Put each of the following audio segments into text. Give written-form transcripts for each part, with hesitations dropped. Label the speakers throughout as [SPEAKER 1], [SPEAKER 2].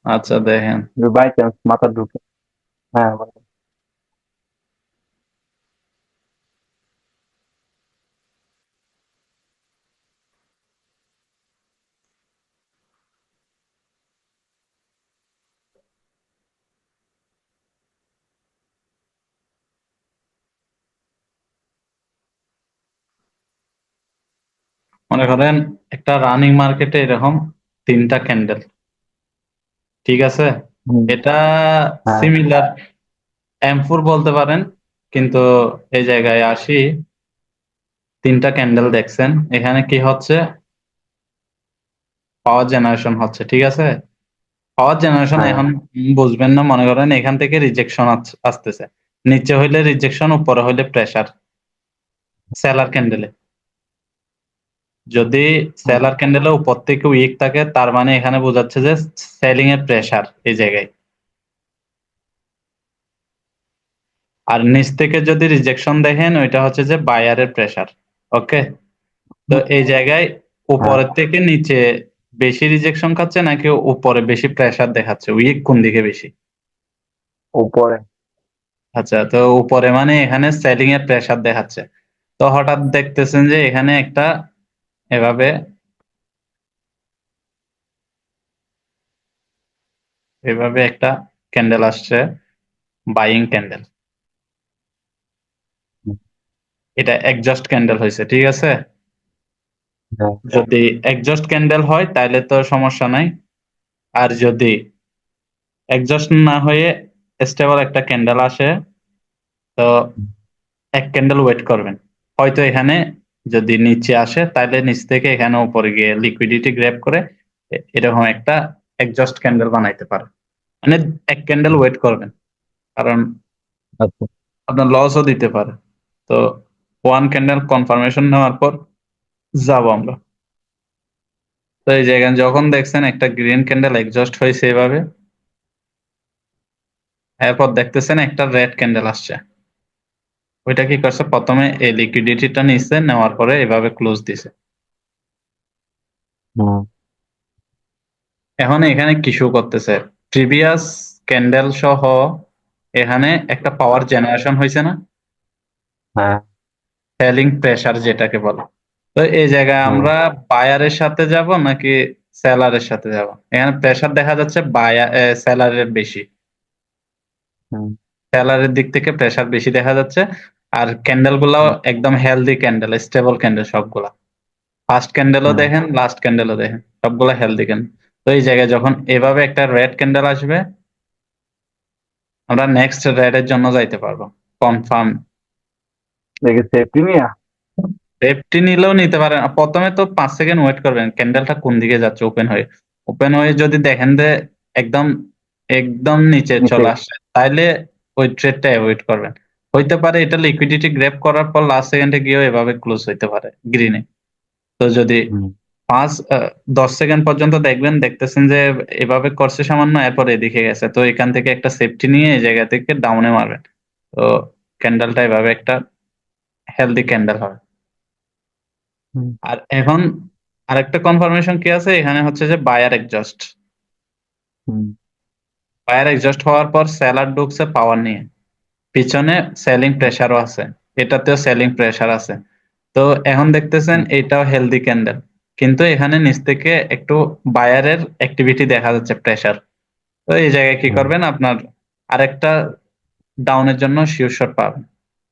[SPEAKER 1] আচ্ছা দেখেন,
[SPEAKER 2] by chance মাথা ঢুকে। হ্যাঁ বলেন।
[SPEAKER 1] মনে করেন একটা রানিং মার্কেটে এরকম তিনটা ক্যান্ডেল, ঠিক আছে?
[SPEAKER 2] হুম।
[SPEAKER 1] এটা
[SPEAKER 2] হ্যাঁ।
[SPEAKER 1] সিমিলার M4 বলতে পারেন, কিন্তু এই জায়গায় আসি, তিনটা ক্যান্ডেল দেখছেন, এখানে কি হচ্ছে? পাওয়ার জেনারেশন হচ্ছে, ঠিক আছে? পাওয়ার জেনারেশন
[SPEAKER 2] হ্যাঁ।
[SPEAKER 1] এখন বুঝবেন না, মনে করেন এখান থেকে রিজেকশন আসতেছে, নিচে হইলে রিজেকশন, উপরে হইলে প্রেসার সেলার ক্যান্ডেলে। যদি
[SPEAKER 2] হুম।
[SPEAKER 1] সেলার ক্যান্ডেলে উপর থেকে উইক থাকে, তার মানে এখানে বোঝাচ্ছে যে সেলিং এর প্রেসার এই জায়গায়। আর নিচ থেকে যদি রিজেকশন দেখেন, ওইটা হচ্ছে যে বায়ারের প্রেসার। ওকে, তো
[SPEAKER 2] হুম।
[SPEAKER 1] এই জায়গায়
[SPEAKER 2] হ্যাঁ।
[SPEAKER 1] উপরের থেকে নিচে বেশি রিজেকশন খাচ্ছে নাকি উপরে বেশি প্রেসার দেখাচ্ছে, উইক কোন দিকে বেশি?
[SPEAKER 2] উপরে।
[SPEAKER 1] আচ্ছা, তো উপরে মানে এখানে সেলিং এর প্রেসার দেখাচ্ছে। তো হঠাৎ দেখতেছেন যে এখানে একটা এভাবে এভাবে একটা ক্যান্ডেল আসছে, বাইং ক্যান্ডেল।
[SPEAKER 2] হুম।
[SPEAKER 1] এটা একজস্ট ক্যান্ডেল হয়েছে, ঠিক আছে?
[SPEAKER 2] হ্যাঁ।
[SPEAKER 1] যদি একজস্ট ক্যান্ডেল হয় তাহলে তো সমস্যা নাই। আর যদি একজস্ট না হয়ে স্টেবল একটা ক্যান্ডেল আসে, তো
[SPEAKER 2] হুম।
[SPEAKER 1] এক ক্যান্ডেল ওয়েট করবেন। হয়তো এখানে যদি নিচে আসে, তাহলে নিচ থেকে এখানে উপরে গিয়ে লিকুইডিটি গ্র্যাব করে এরকম একটা একজস্ট ক্যান্ডেল বানাইতে পারে। মানে এক ক্যান্ডেল
[SPEAKER 2] হুম।
[SPEAKER 1] ওয়েট করবেন, কারণ
[SPEAKER 2] আচ্ছা।
[SPEAKER 1] আপনার লসও দিতে পারে। তো ওয়ান ক্যান্ডেল কনফার্মেশন নেওয়ার পর যাব আমরা। তো এই জায়গায় যখন দেখছেন একটা গ্রিন ক্যান্ডেল এক্সজস্ট হয়েছে এভাবে, এরপর দেখতেছেন একটা রেড ক্যান্ডেল আসছে। ওইটা কি করছে? প্রথমে এই লিকুইডিটিটা নিচ্ছে, নেওয়ার পরে এভাবে ক্লোজ দিছে।
[SPEAKER 2] হুম।
[SPEAKER 1] এখন এখানে কি শো করতেছে? প্রিভিয়াস ক্যান্ডেল সহ এখানে একটা পাওয়ার জেনারেশন হয়েছে না,
[SPEAKER 2] হ্যাঁ।
[SPEAKER 1] সেলিং প্রেসার যেটাকে বলে। তো এই জায়গায়
[SPEAKER 2] হুম।
[SPEAKER 1] আমরা বায়ারের সাথে যাব নাকি সেলারের সাথে যাব? এখানে প্রেসার দেখা যাচ্ছে বায়ার সেলারের বেশি,
[SPEAKER 2] হুম।
[SPEAKER 1] সেলারের দিক থেকে প্রেসার বেশি দেখা যাচ্ছে। আর ক্যান্ডেল গুলাও
[SPEAKER 2] হুম।
[SPEAKER 1] একদম হেলদি ক্যান্ডেল, স্টেবল ক্যান্ডেল সবগুলা। ফার্স্ট ক্যান্ডেলও
[SPEAKER 2] হুম।
[SPEAKER 1] দেখেন, লাস্ট ক্যান্ডেলও দেখেন, সবগুলা হেলদি ক্যান্ডেল। তো এই জায়গায় যখন এভাবে একটা রেড ক্যান্ডেল আসবে, আমরা নেক্সট রেড এর জন্য যাইতে পারবো কনফার্ম।
[SPEAKER 2] দেখি সেফটি নিয়ে।
[SPEAKER 1] সেফটি নিলেও নিতে পারেন, প্রথমে তো 5 সেকেন্ড ওয়েট করবেন ক্যান্ডেলটা কোন দিকে যাচ্ছে। ওপেন হয়ে যদি দেখেন যে একদম একদম নিচে
[SPEAKER 2] নিচে।
[SPEAKER 1] চলে আসছে, তাইলে ওই ট্রেডটা অ্যাভয়েড করবেন। হইতে পারে এটা লিকুইডিটি গ্র্যাব করার পর লাস্ট সেকেন্ডে গিয়েও এভাবে ক্লোজ হইতে পারে গ্রিনে। তো যদি
[SPEAKER 2] হুম।
[SPEAKER 1] 10 সেকেন্ড পর্যন্ত দেখবেন, দেখতেছেন যে এভাবে করছে সামান্য, এরপর এদিকে গেছে, তো এখান থেকে একটা সেফটি নিয়ে এই জায়গা থেকে ডাউনে মারবেন। তো ক্যান্ডেলটা এভাবে একটা হেলদি ক্যান্ডেল হবে।
[SPEAKER 2] হুম।
[SPEAKER 1] আর এখন আরেকটা কনফার্মেশন কি আছে এখানে হচ্ছে যে বায়ার এক্সজস্ট।
[SPEAKER 2] হুম।
[SPEAKER 1] বায়ার এক্সজস্ট হওয়ার পর সেলার ঢুকছে পাওয়ার নিয়ে, পিছনে সেলিং প্রেসারও আছে, এটাতেও সেলিং প্রেসার আছে। তো এখন দেখতেছেন
[SPEAKER 2] হুম।
[SPEAKER 1] এটাও হেলদি ক্যান্ডেল, কিন্তু এখানে নিচ থেকে একটু বায়ারের অ্যাক্টিভিটি দেখা যাচ্ছে, প্রেসার। তো এই জায়গায় কি
[SPEAKER 2] হুম।
[SPEAKER 1] করবেন? আপনার আরেকটা ডাউনের জন্য শিওর শট পাবেন।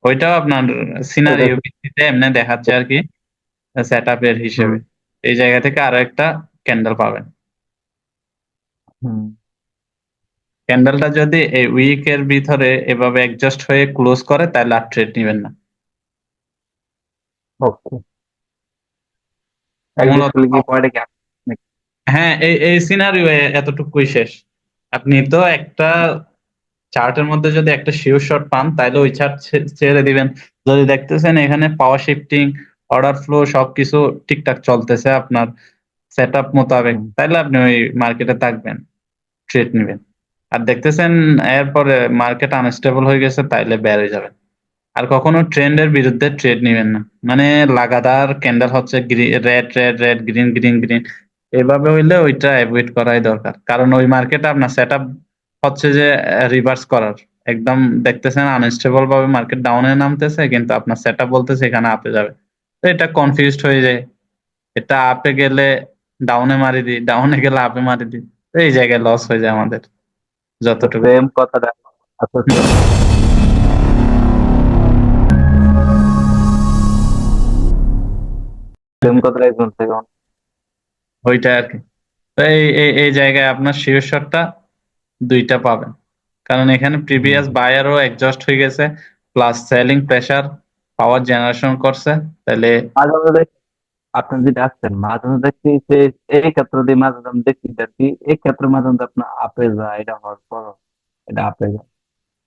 [SPEAKER 1] ওইটাও আপনার
[SPEAKER 2] এটা
[SPEAKER 1] সিনারিও ভিত্তিতে এমনি দেখাচ্ছে আর কি, সেট আপের
[SPEAKER 2] হুম।
[SPEAKER 1] হিসেবে। এই জায়গা থেকে আরো একটা ক্যান্ডেল পাবেন।
[SPEAKER 2] হুম।
[SPEAKER 1] ক্যান্ডেলটা যদি এই উইকের ভিতরে এভাবে অ্যাডজাস্ট হয়ে ক্লোজ করে, তাহলে আর ট্রেড নিবেন না।
[SPEAKER 2] ওকে। অ্যাডজাস্ট
[SPEAKER 1] মূলত
[SPEAKER 2] করলে কি পয়েন্টে কি নাকি?
[SPEAKER 1] হ্যাঁ, এই সিনারিও এতটুকুই শেষ। আপনি তো একটা চার্টের মধ্যে যদি একটা শিওর শট পান, তাহলে ওই চার্ট ছেড়ে দিবেন। যদি দেখতেছেন এখানে পাওয়ার শিফটিং, অর্ডার ফ্লো সবকিছু ঠিকঠাক চলতেছে আপনার সেট আপ মোতাবেক,
[SPEAKER 2] হুম।
[SPEAKER 1] তাহলে আপনি ওই মার্কেটে থাকবেন, ট্রেড নিবেন। আর দেখতেছেন এরপরে মার্কেট আনস্টেবল হয়ে গেছে, তাইলে বের হয়ে যাবেন। আর কখনো ট্রেন্ডের বিরুদ্ধে ট্রেড নিবেন না। মানে লাগাতার ক্যান্ডেল হচ্ছে red red red, green green green, এভাবে হইলে ওইটা অ্যাভয়েড করাই দরকার, কারণ ওই মার্কেটে আপনার সেট আপ হচ্ছে যে রিভার্স করার, একদম দেখতেছেন আনস্টেবল ভাবে মার্কেট ডাউনে নামতেছে, কিন্তু আপনার সেট আপ বলতেছে এখানে আপে যাবে। তো এটা কনফিউজড হয়ে যায়, এটা আপে গেলে ডাউনে মারি দিই, ডাউনে গেলে আপে মারি দিই, তো এই জায়গায় লস হয়ে যায় আমাদের যতটুকু।
[SPEAKER 2] সেম কথাটা আসলে সেম কথাটাই শুনতে কেমন।
[SPEAKER 1] ওইটা আর কি। তো এই জায়গায় আপনার শিওর শটটা দুইটা পাবেন, কারণ এখানে
[SPEAKER 2] হুম।
[SPEAKER 1] প্রিভিয়াস বায়ারও এক্সজস্ট হয়ে গেছে, প্লাস সেলিং প্রেসার পাওয়ার জেনারেশন করছে, তাহলে
[SPEAKER 2] মাঝে মাঝে আপনি যদি আসছেন মাঝে মাঝে দেখছি যে এই ক্ষেত্রে দিয়ে মাঝে মাঝে আমি দেখছি আর কি এই ক্ষেত্রে মাঝে মাঝে আপনার আপে যায় এটা হওয়ার পর এটা আপে যায়।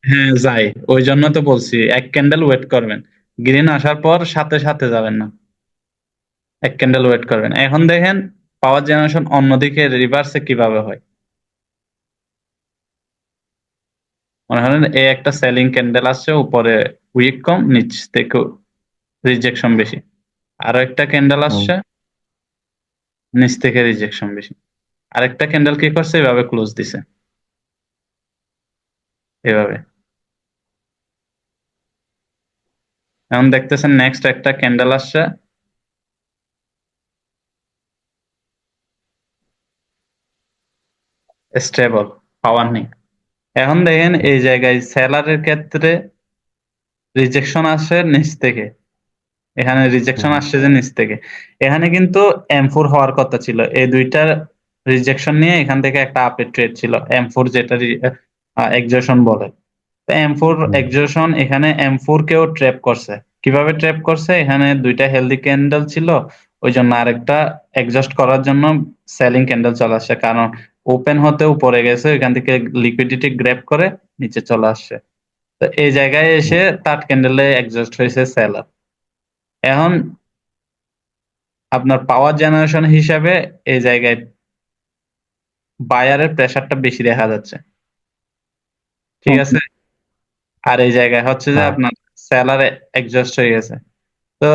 [SPEAKER 1] হ্যাঁ যাই, ওই জন্য তো বলছি এক ক্যান্ডেল ওয়েট করবেন, গ্রিন আসার পর সাথে সাথে যাবেন না, এক ক্যান্ডেল ওয়েট করবেন। এখন দেখেন পাওয়ার জেনারেশন অন্যদিকে রিভার্সে কিভাবে হয়। মনে করেন এই একটা সেলিং ক্যান্ডেল আসছে, উপরে উইক কম, নিচ থেকে রিজেকশন বেশি, আরো একটা ক্যান্ডেল
[SPEAKER 2] হুম।
[SPEAKER 1] আসছে, নিচ থেকে রিজেকশন বেশি, আরেকটা ক্যান্ডেল কি করছে, এভাবে ক্লোজ দিছে, এভাবে। এখন দেখতেছেন নেক্সট একটা ক্যান্ডেল আসছে, স্টেবল, পাওয়ার নেই। এখন দেখেন এই জায়গায় সেলারের ক্ষেত্রে রিজেকশন আসে নিচ থেকে, এখানে রিজেকশন
[SPEAKER 2] হুম।
[SPEAKER 1] আসছে যে নিচ থেকে, এখানে কিন্তু M4 হওয়ার কথা ছিল, এই দুইটা রিজেকশন নিয়ে এখান থেকে একটা আপের ট্রেড ছিল, M4 যেটা এক্সজশন বলে। M4
[SPEAKER 2] হুম।
[SPEAKER 1] এক্সজশন এখানে M4 কেও ট্র্যাপ করছে। কিভাবে ট্র্যাপ করছে, এখানে দুইটা হেলদি ক্যান্ডেল ছিল, ওই জন্য আরেকটা এক্সজস্ট করার জন্য সেলিং ক্যান্ডেল চলে আসছে, কারণ ওপেন হতে উপরে গেছে, এখান থেকে লিকুইডিটি গ্র্যাব করে নিচে চলে আসছে। তো এই জায়গায় এসে থার্ড ক্যান্ডেলে এক্সজস্ট হয়েছে সেলার। এখন আপনার পাওয়ার জেনারেশন হিসাবে এই জায়গায় বায়ারের প্রেসারটা বেশি দেখা যাচ্ছে, ঠিক
[SPEAKER 2] হুম।
[SPEAKER 1] আছে। আর এই জায়গায় হচ্ছে যে
[SPEAKER 2] হ্যাঁ।
[SPEAKER 1] আপনার সেলার এক্সজস্ট হয়ে গেছে। তো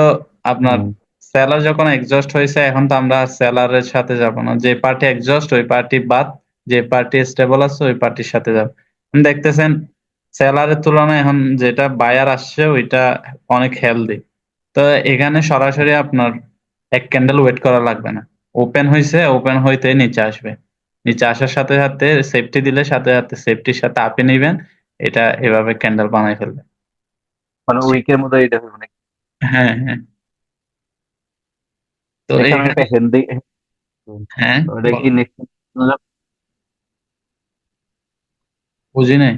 [SPEAKER 1] আপনার
[SPEAKER 2] হুম।
[SPEAKER 1] সেলার যখন এক্সজস্ট হয়েছে, এখন তো আমরা সেলারের সাথে যাব না, যে পার্টি এক্সজস্ট ওই পার্টি বাদ, যে পার্টি স্টেবল আছে ওই পার্টির সাথে যাব। দেখতেছেন সেলারের তুলনায় এখন যেটা বায়ার আসছে ওইটা অনেক হেলদি। তো এখানে সরাসরি আপনার এক ক্যান্ডেল ওয়েট করা লাগবে না, ওপেন হয়েছে, ওপেন হইতে নিচে আসবে, নিচে আসার সাথে সাথে সেফটি দিলে সাথে সাথে সেফটির সাথে আপে নিবেন, এটা এভাবে ক্যান্ডেল বানাই ফেলবে।
[SPEAKER 2] মানে উইকের মধ্যে এটা হবে নাকি?
[SPEAKER 1] হ্যাঁ হ্যাঁ। তো
[SPEAKER 2] এখানে
[SPEAKER 1] এখানে
[SPEAKER 2] একটা হেলদি
[SPEAKER 1] হ্যাঁ
[SPEAKER 2] ওটা কি
[SPEAKER 1] বলেন,
[SPEAKER 2] নেক্সট
[SPEAKER 1] বুঝি নাই।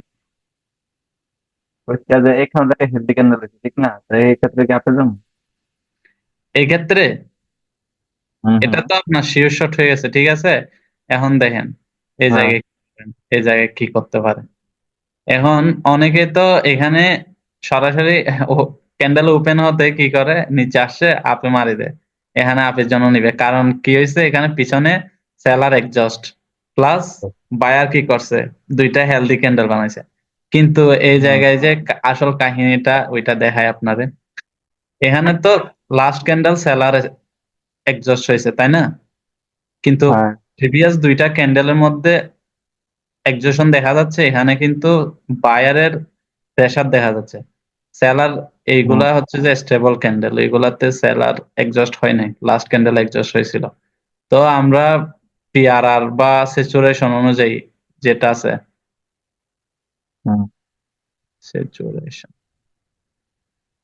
[SPEAKER 2] হচ্ছে যে এখানে একটা হেলদি ক্যান্ডেল আছে ঠিক না, তো এই ক্ষেত্রে কি আপে যাবো?
[SPEAKER 1] এই ক্ষেত্রে
[SPEAKER 2] হুম।
[SPEAKER 1] এটা
[SPEAKER 2] হুম।
[SPEAKER 1] তো আপনার শিওর শট হয়ে গেছে, ঠিক আছে। এখন দেখেন এই
[SPEAKER 2] হ্যাঁ।
[SPEAKER 1] জায়গায় এই জায়গায় কি করতে পারে। এখন অনেকে তো এখানে সরাসরি ক্যান্ডেল ওপেন হতে কি করে, নিচে আসছে আপে মারি দেয়, এখানে আপের জন্য নিবে, কারণ কি হয়েছে, এখানে পিছনে সেলার এক্সজস্ট প্লাস বায়ার কি করছে, দুইটা হেলদি ক্যান্ডেল বানাইছে। কিন্তু এই
[SPEAKER 2] হুম।
[SPEAKER 1] জায়গায় যে আসল কাহিনীটা ওইটা দেখায় আপনাদের, এখানে তো লাস্ট ক্যান্ডেল সেলার এক্সজস্ট হয়েছে, তাই না? কিন্তু
[SPEAKER 2] হ্যাঁ।
[SPEAKER 1] প্রিভিয়াস দুইটা ক্যান্ডেলের মধ্যে এক্সজশন দেখা যাচ্ছে, এখানে কিন্তু বায়ারের প্রেসার দেখা যাচ্ছে। সেলার
[SPEAKER 2] হুম।
[SPEAKER 1] এইগুলা হচ্ছে যে স্টেবল ক্যান্ডেল, এগুলাতে সেলার এক্সজস্ট হয় নাই, লাস্ট ক্যান্ডেল এক্সজস্ট হয়েছিল। তো আমরা পিআরআর বা স্যাচুরেশন অনুযায়ী যেটা আছে,
[SPEAKER 2] হুম।
[SPEAKER 1] স্যাচুরেশন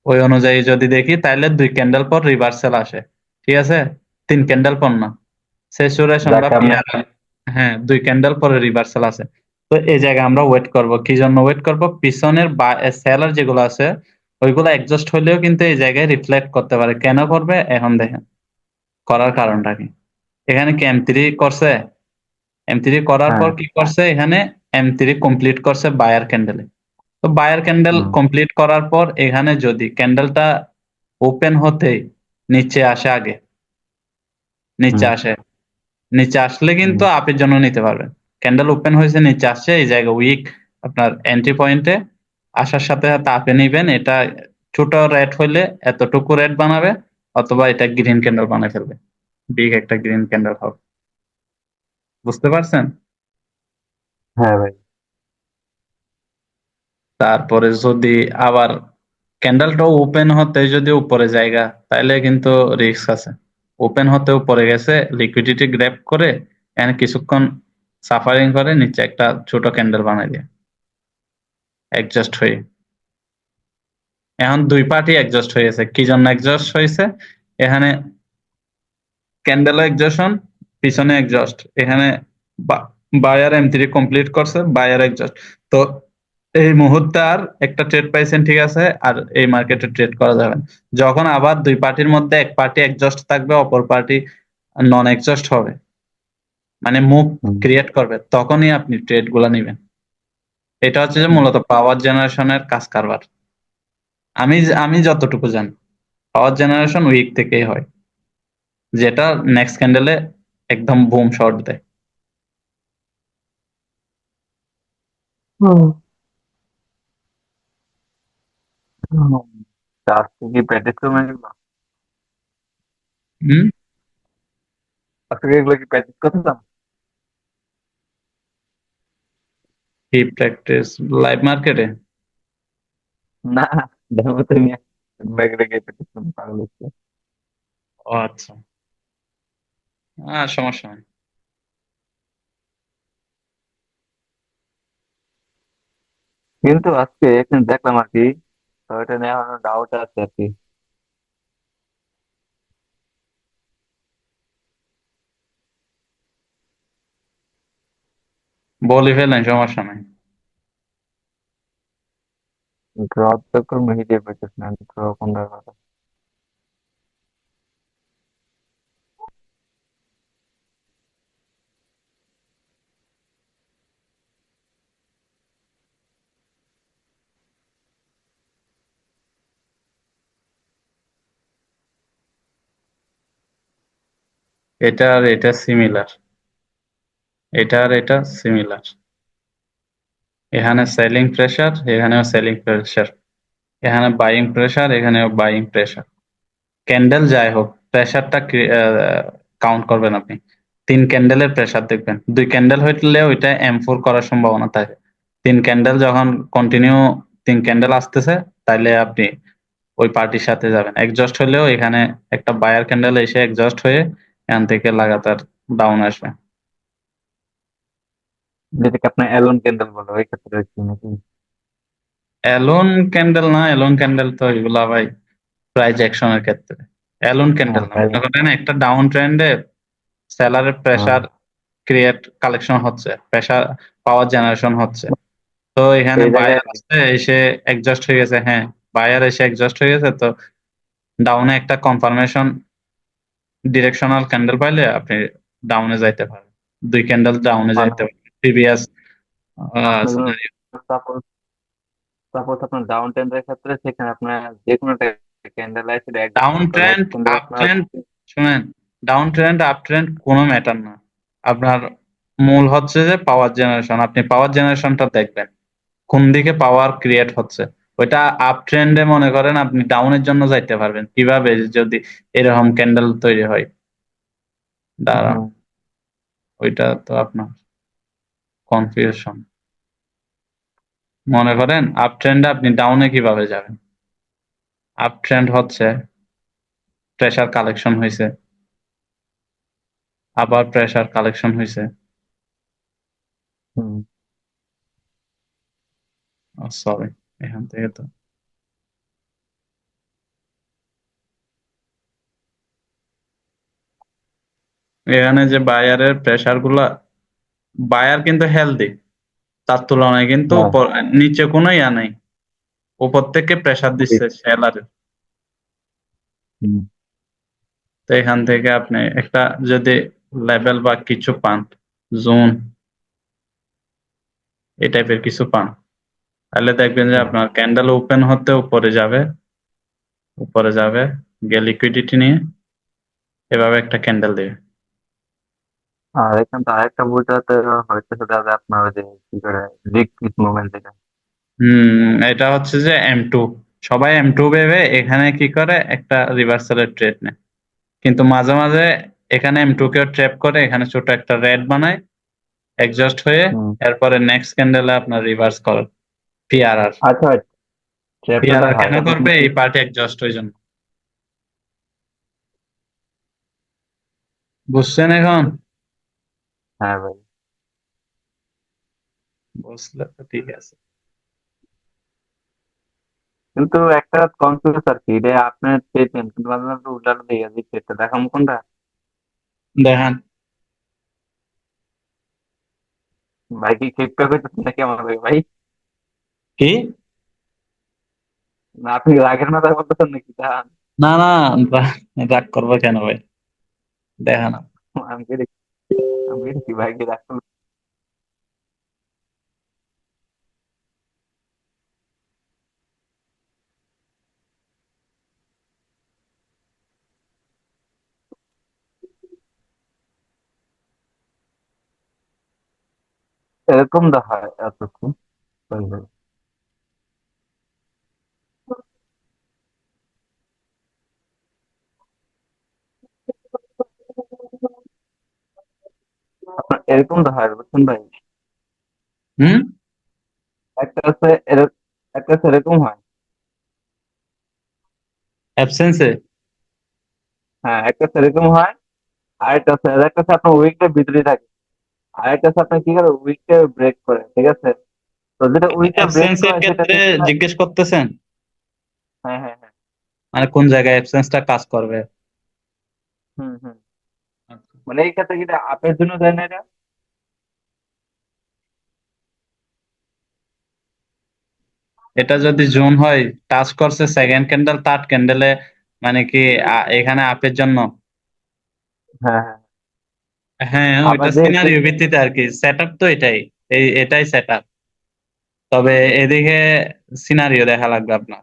[SPEAKER 1] ওই অনুযায়ী যদি দেখি, তাহলে দুই ক্যান্ডেল পর রিভার্সাল আসে, ঠিক আছে, তিন ক্যান্ডেল পর না, স্যাচুরেশন বা
[SPEAKER 2] যাকে আমি
[SPEAKER 1] পিআরআর। হ্যাঁ, দুই ক্যান্ডেল পরে রিভার্সাল আছে। তো এই জায়গায় আমরা ওয়েট করব, কি জন্য ওয়েট করব, পিছনের সেলার যেগুলো আছে ওইগুলো এক্সজস্ট হলেও কিন্তু এই জায়গায় রিফ্লেক্ট করতে পারে, কেন করবে এখন দেখেন, করার কারণটা কি। এখানে কি M3 করছে, M3 করার
[SPEAKER 2] হ্যাঁ।
[SPEAKER 1] পর কি করছে, এখানে M3 কমপ্লিট করছে বায়ার ক্যান্ডেলে। তো বায়ার ক্যান্ডেল
[SPEAKER 2] হুম।
[SPEAKER 1] কমপ্লিট করার পর এখানে যদি ক্যান্ডেলটা ওপেন হতে নিচে আসে, আগে নিচে
[SPEAKER 2] হুম।
[SPEAKER 1] আসে, নিচে আসলে
[SPEAKER 2] হুম।
[SPEAKER 1] কিন্তু আপের জন্য নিতে পারবেন। ক্যান্ডেল ওপেন হয়েছে, নিচে আসছে, এই জায়গা উইক, আপনার এন্ট্রি পয়েন্টে আসার সাথে সাথে আপে নিবেন। এটা ছোট রেট হইলে এতটুকু রেট বানাবে, অথবা এটা গ্রিন ক্যান্ডেল বানায় ফেলবে, বিগ একটা গ্রিন ক্যান্ডেল হবে। বুঝতে পারছেন?
[SPEAKER 2] হ্যাঁ ভাই।
[SPEAKER 1] তারপরে যদি আবার ক্যান্ডেলটা ওপেন হতে যদি উপরে জায়গা, তাহলে কিন্তু রিস্ক আছে। ওপেন হতে উপরে গেছে, লিকুইডিটি গ্র্যাব করে এখানে কিছুক্ষণ সাফারিং করে নিচে একটা ছোট ক্যান্ডেল বানাই দিয়ে অ্যাডজাস্ট হয়ে। এখন দুই পার্টি অ্যাডজাস্ট হয়েছে, কি জন্য অ্যাডজাস্ট হয়েছে? এখানে ক্যান্ডেলও এক্সজশন, পিছনে এক্সজস্ট, এখানে বায়ার M3 কমপ্লিট করছে, বায়ার এক্সজস্ট। তো এই মুহূর্তে আর একটা ট্রেড পাইছেন, ঠিক আছে, আর এই মার্কেটে ট্রেড করা যাবে না। যখন আবার দুই পার্টির মধ্যে এক পার্টি এক্সজস্ট থাকবে, অপর পার্টি নন এক্সজস্ট হবে, মানে মুভ
[SPEAKER 2] হুম।
[SPEAKER 1] ক্রিয়েট করবে, তখনই আপনি ট্রেড গুলা নিবেন। এটা হচ্ছে যে মূলত পাওয়ার জেনারেশনের কাজ কারবার। আমি যতটুকু জানি পাওয়ার জেনারেশন উইক থেকেই হয়, যেটা নেক্সট ক্যান্ডেলে একদম বুম শট দেয়।
[SPEAKER 2] হুম। হুম। তা আজকে কি প্র্যাকটিস করবেন এগুলো?
[SPEAKER 1] হুম।
[SPEAKER 2] আজকে এগুলো কি প্র্যাকটিস করতেছেন?
[SPEAKER 1] কি প্র্যাকটিস? লাইভ মার্কেটে?
[SPEAKER 2] না, ডেমোতে নিয়ে ব্যাগ রেখে প্র্যাকটিস করতে পাগল হচ্ছে।
[SPEAKER 1] ও আচ্ছা, সমস্যা নেই।
[SPEAKER 2] কিন্তু আজকে একদিন দেখলাম আর কি, তো এটা নিয়ে আমার ডাউট আছে আর কি।
[SPEAKER 1] বলি ফেলেন, সমস্যা নেই।
[SPEAKER 2] ড্র তো কোনো হিসেবে পাইতেছ না, ড্র কোন ব্যাপারে?
[SPEAKER 1] এটা আর এটা সিমিলার, এটা আর এটা সিমিলার। এখানে সেলিং প্রেসার, এখানেও সেলিং প্রেসার, এখানে বাইং প্রেসার, এখানেও বাইং প্রেসার। ক্যান্ডেল যাই হোক, প্রেসারটা কাউন্ট করবেন আপনি। তিন ক্যান্ডেলের প্রেসার দেখবেন, দুই ক্যান্ডেল হইলে ওইটা M4 করার সম্ভাবনা থাকে। তিন ক্যান্ডেল যখন কন্টিনিউ, তিন ক্যান্ডেল আসতেছে, তাইলে আপনি ওই পার্টির সাথে যাবেন। এক্সজস্ট হলেও এখানে একটা বায়ার ক্যান্ডেল এসে এক্সজস্ট হয়ে এখান থেকে লাগাতার ডাউন আসবে।
[SPEAKER 2] যেটাকে আপনার অ্যালোন ক্যান্ডেল বলে, ওই ক্ষেত্রে আর কি নাকি?
[SPEAKER 1] অ্যালোন ক্যান্ডেল না, অ্যালোন ক্যান্ডেল তো এগুলা ভাই প্রাইস অ্যাকশনের ক্ষেত্রে। অ্যালোন ক্যান্ডেল
[SPEAKER 2] হ্যাঁ
[SPEAKER 1] না,
[SPEAKER 2] তাই।
[SPEAKER 1] মনে করেন একটা ডাউন ট্রেন্ডে সেলারের
[SPEAKER 2] হ্যাঁ,
[SPEAKER 1] প্রেসার ক্রিয়েট কালেকশন হচ্ছে, প্রেসার পাওয়ার জেনারেশন হচ্ছে। তো এখানে
[SPEAKER 2] সেই জায়গায়
[SPEAKER 1] বায়ার আছে এসে এক্সজস্ট হয়ে গেছে, হ্যাঁ, বায়ার এসে এক্সজস্ট হয়ে গেছে, তো ডাউনে একটা কনফার্মেশন ডিরেকশনাল ক্যান্ডেল পাইলে আপনি ডাউনে যাইতে পারেন, দুই ক্যান্ডেল ডাউনে
[SPEAKER 2] মানে
[SPEAKER 1] যাইতে পারেন প্রিভিয়াস
[SPEAKER 2] আপনার জন্য
[SPEAKER 1] সিনারিও।
[SPEAKER 2] সাপোজ সাপোজ আপনার ডাউন ট্রেন্ডের ক্ষেত্রে সেখানে আপনার যে কোনো ক্যান্ডেল আছে সেটা অ্যাডজাস্ট
[SPEAKER 1] ডাউন
[SPEAKER 2] করতে হবে এক
[SPEAKER 1] ট্রেন্ড,
[SPEAKER 2] ক্যান্ডেল
[SPEAKER 1] আপ
[SPEAKER 2] আপনার।
[SPEAKER 1] ট্রেন্ড, শুনেন, ডাউন ট্রেন্ড আপ ট্রেন্ড কোনো ম্যাটার না। আপনার মূল হচ্ছে যে পাওয়ার জেনারেশন, আপনি পাওয়ার জেনারেশনটা দেখবেন কোন দিকে পাওয়ার ক্রিয়েট হচ্ছে। ওইটা আপ ট্রেন্ডে মনে করেন আপনি ডাউনের জন্য যাইতে পারবেন কিভাবে, যদি এরকম ক্যান্ডেল তৈরি হয়, দাঁড়ান,
[SPEAKER 2] হুম।
[SPEAKER 1] ওইটা তো আপনার কনফিউশন। মনে করেন আপ ট্রেন্ডে আপনি ডাউনে কিভাবে যাবেন? আপ ট্রেন্ড হচ্ছে প্রেসার কালেকশন হয়েছে, আবার প্রেসার কালেকশন হয়েছে,
[SPEAKER 2] হুম।
[SPEAKER 1] সরি, এখান থেকে তো এখানে যে বায়ারের প্রেসার গুলা, বায়ার কিন্তু হেলদি, তার তুলনায় কিন্তু
[SPEAKER 2] হ্যাঁ।
[SPEAKER 1] নিচে কোনো ইয়া নাই, উপর থেকে প্রেসার দিচ্ছে সেলারের।
[SPEAKER 2] হুম।
[SPEAKER 1] তো এখান থেকে আপনি একটা যদি লেভেল বা কিছু পান, জোন এই টাইপের কিছু পান, তাহলে দেখবেন যে
[SPEAKER 2] হুম।
[SPEAKER 1] আপনার ক্যান্ডেল ওপেন হতে উপরে যাবে, উপরে যাবে, গিয়ে লিকুইডিটি নিয়ে এভাবে একটা ক্যান্ডেল দেবে।
[SPEAKER 2] আর এখান তো আরেকটা বইটাতে হয়তো সেটা যে আপনার ওই যে কি করে রিক্স মুভমেন্ট যেটা।
[SPEAKER 1] এটা হচ্ছে যে M2, সবাই M2 ভেবে এখানে কি করে একটা রিভার্সালের ট্রেড নেয়, কিন্তু মাঝে মাঝে এখানে M2 কেও ট্র্যাপ করে, এখানে ছোট একটা রেড বানায়, এক্সজস্ট হয়ে
[SPEAKER 2] হুম।
[SPEAKER 1] এরপরে নেক্সট ক্যান্ডেলে আপনার রিভার্স করে পিআরআর।
[SPEAKER 2] আচ্ছা, ট্র্যাপটা
[SPEAKER 1] পিআরআর
[SPEAKER 2] হয়
[SPEAKER 1] কেন
[SPEAKER 2] এখন
[SPEAKER 1] করবে?
[SPEAKER 2] কি?
[SPEAKER 1] এই পার্টে এক্সজস্ট ওই জন্য। বুঝছেন এখন?
[SPEAKER 2] হ্যাঁ ভাই।
[SPEAKER 1] বুঝলে তো ঠিক আছে।
[SPEAKER 2] কিন্তু একটা কনফিউজ আর কি, এটা আপনার স্টেটমেন্ট কিন্তু মাঝে মাঝে উল্টানো দিয়ে দিচ্ছে, এটা দেখাম কোনটা?
[SPEAKER 1] দেখান।
[SPEAKER 2] ভাই কি ক্রিপ্টো করতেছেন নাকি আমার ভাই? ভাই,
[SPEAKER 1] কি?
[SPEAKER 2] না আপনি রাগের মাথায় বলতেছেন নাকি? দেখান।
[SPEAKER 1] না না, রাগ করবো কেন ভাই? দেখান।
[SPEAKER 2] আমি কি দেখি, আমি কি দেখি ভাই কি রাগ করবে? এরকম দেখায় এতক্ষণ? ভাই ভাই, আপনার এরকম দেখায় বুঝছেন ভাই?
[SPEAKER 1] হুম।
[SPEAKER 2] একটা আছে এরকম, একটা আছে এরকম হয়।
[SPEAKER 1] অ্যাবসেন্সে।
[SPEAKER 2] হ্যাঁ, একটা আছে এরকম হয়, আরেকটা আছে, আর একটা আছে আপনার উইকের ভিতরে থাকে, আরেকটা আছে আপনার কি করে উইকটা ব্রেক করে, ঠিক আছে? তো যেটা উইকটা ব্রেক
[SPEAKER 1] অ্যাবসেন্সের
[SPEAKER 2] করে সেটা
[SPEAKER 1] ক্ষেত্রে
[SPEAKER 2] হচ্ছে।
[SPEAKER 1] জিজ্ঞেস করতেছেন?
[SPEAKER 2] হ্যাঁ হ্যাঁ হ্যাঁ।
[SPEAKER 1] মানে কোন জায়গায় অ্যাবসেন্সটা কাজ করবে?
[SPEAKER 2] হুম হুম। মানে এই ক্ষেত্রে কি এটা আপের জন্য দেয় না এটা?
[SPEAKER 1] এটা যদি জোন হয়, টাচ করছে সেকেন্ড ক্যান্ডেল থার্ড ক্যান্ডেলে, মানে কি এখানে আপের জন্য?
[SPEAKER 2] হ্যাঁ হ্যাঁ।
[SPEAKER 1] হ্যাঁ,
[SPEAKER 2] আবার
[SPEAKER 1] ওইটা
[SPEAKER 2] যে
[SPEAKER 1] সিনারিও ভিত্তিতে আর কি, সেট আপ তো এটাই। এটাই সেট আপ। তবে এদিকে সিনারিও দেখা লাগবে আপনার,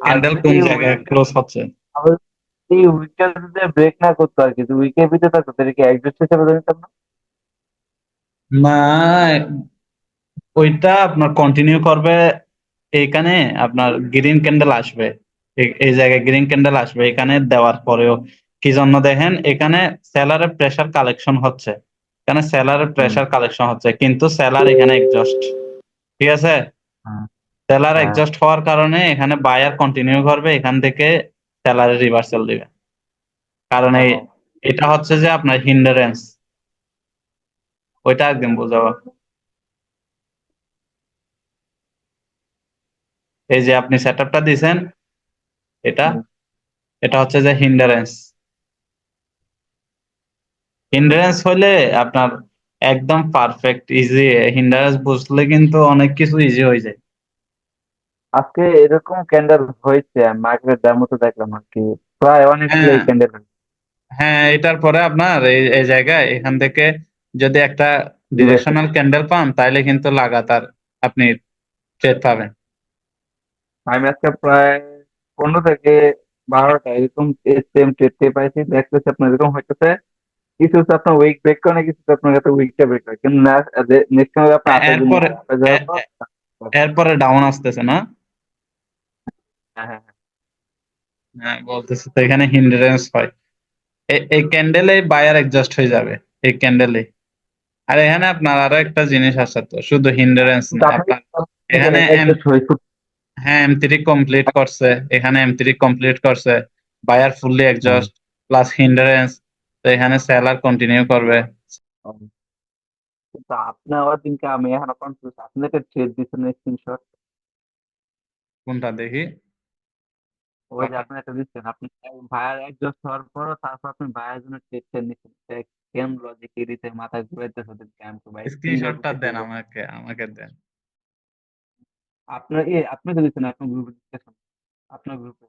[SPEAKER 2] আর
[SPEAKER 1] ক্যান্ডেল
[SPEAKER 2] যদি
[SPEAKER 1] কোন
[SPEAKER 2] এই
[SPEAKER 1] জায়গায়
[SPEAKER 2] উইকটা,
[SPEAKER 1] ক্লোজ হচ্ছে।
[SPEAKER 2] আবার এই উইকটা যদি ব্রেক না করতো আর কি, উইকের ভিতরে থাকতো তাহলে কি অ্যাডজাস্ট হিসেবে ধরে নিতাম না?
[SPEAKER 1] না, ওইটা আপনার কন্টিনিউ করবে। এইখানে আপনার গ্রিন ক্যান্ডেল আসবে, এই জায়গায় গ্রিন ক্যান্ডেল আসবে এখানে দেওয়ার পরেও। কি জন্য দেখেন, এখানে সেলারের প্রেসার কালেকশন হচ্ছে, এখানে সেলারের
[SPEAKER 2] হুম।
[SPEAKER 1] প্রেসার কালেকশন হচ্ছে, কিন্তু সেলার এখানে এক্সজস্ট। ঠিক আছে?
[SPEAKER 2] হ্যাঁ
[SPEAKER 1] সেলার
[SPEAKER 2] হ্যাঁ।
[SPEAKER 1] এক্সজস্ট হওয়ার কারণে এখানে বায়ার কন্টিনিউ করবে, এখান থেকে সেলারের রিভার্সাল দিবে। কারণ
[SPEAKER 2] ও,
[SPEAKER 1] এটা হচ্ছে যে আপনার হিন্ডারেন্স, ওইটা একদম বুঝাবো। এই যে আপনি সেট আপটা দিছেন, এটা
[SPEAKER 2] হুম।
[SPEAKER 1] এটা হচ্ছে যে হিন্ডারেন্স। হিন্ডারেন্স হইলে আপনার একদম পারফেক্ট ইজি। হিন্ডারেন্স বুঝলে কিন্তু অনেক কিছু ইজি হয়ে যায়।
[SPEAKER 2] আজকে এরকম ক্যান্ডেল হয়েছে, মার্কেটের ডেমো তো দেখলাম আর কি, প্রায় অনেকগুলো
[SPEAKER 1] হ্যাঁ
[SPEAKER 2] এই ক্যান্ডেল।
[SPEAKER 1] হ্যাঁ, এটার পরে আপনার এই জায়গায় এখান থেকে যদি একটা
[SPEAKER 2] রিভার্সাল।
[SPEAKER 1] ডিরেকশনাল ক্যান্ডেল পান, তাইলে কিন্তু লাগাতার আপনি ট্রেড পাবেন।
[SPEAKER 2] আমি আজকে প্রায় 15 থেকে 12টা এরকম সেম ট্রেড পাইছি, দেখতেছি আপনার এরকম হইতেছে। কিছু হচ্ছে আপনার উইক ব্রেক করে না, কিছু হচ্ছে আপনার কাছে উইকটা ব্রেক করে, কিন্তু নেক্সট টাইম আপনার আপের জন্য,
[SPEAKER 1] এরপরে
[SPEAKER 2] আপে যাওয়ার
[SPEAKER 1] এ-
[SPEAKER 2] পর।
[SPEAKER 1] এ- এরপরে ডাউন আসতেছে না?
[SPEAKER 2] হ্যাঁ হ্যাঁ হ্যাঁ।
[SPEAKER 1] হ্যাঁ, বলতেছে তো এখানে হিন্ডারেন্স হয়। এই ক্যান্ডেলে বায়ার অ্যাডজাস্ট হয়ে যাবে, এই ক্যান্ডেলে। আর এখানে আপনার আরো একটা জিনিস আছে, তো শুধু হিন্ডারেন্স
[SPEAKER 2] কিন্তু
[SPEAKER 1] না
[SPEAKER 2] আপনি
[SPEAKER 1] আপনার এখানে
[SPEAKER 2] অ্যাডজাস্ট হয়েছে।
[SPEAKER 1] হ্যাঁ M3 কমপ্লিট করছে, এখানে M3 কমপ্লিট করছে, বায়ার ফুললি
[SPEAKER 2] হ্যাঁ।
[SPEAKER 1] Exhaust plus hindrance. তো এখানে সেলার কন্টিনিউ করবে।
[SPEAKER 2] কিন্তু আপনি আবার দিনকে, আমি এখনো কনফিউজ, আপনি একটা ট্রেড দিচ্ছেন স্ক্রিনশট,
[SPEAKER 1] কোনটা দেখি?
[SPEAKER 2] ওই যে আপনি একটা দিচ্ছেন, আপনি ভাইয়ার অ্যাডজাস্ট হওয়ার পরও তারপর আপনি ভাইয়ার জন্য ট্রেড নিচ্ছেন, এটা কেন লজিক এরিতে মাথায় ঘুরাইতেছে ওদেরকে, আমি তো ভাই কি
[SPEAKER 1] স্ক্রিনশটটা
[SPEAKER 2] লজিকে
[SPEAKER 1] দেন
[SPEAKER 2] দিব?
[SPEAKER 1] আমাকে দেন।
[SPEAKER 2] আপনার আপনি তো দিচ্ছেন আপনার গ্রুপে, আপনার গ্রুপে।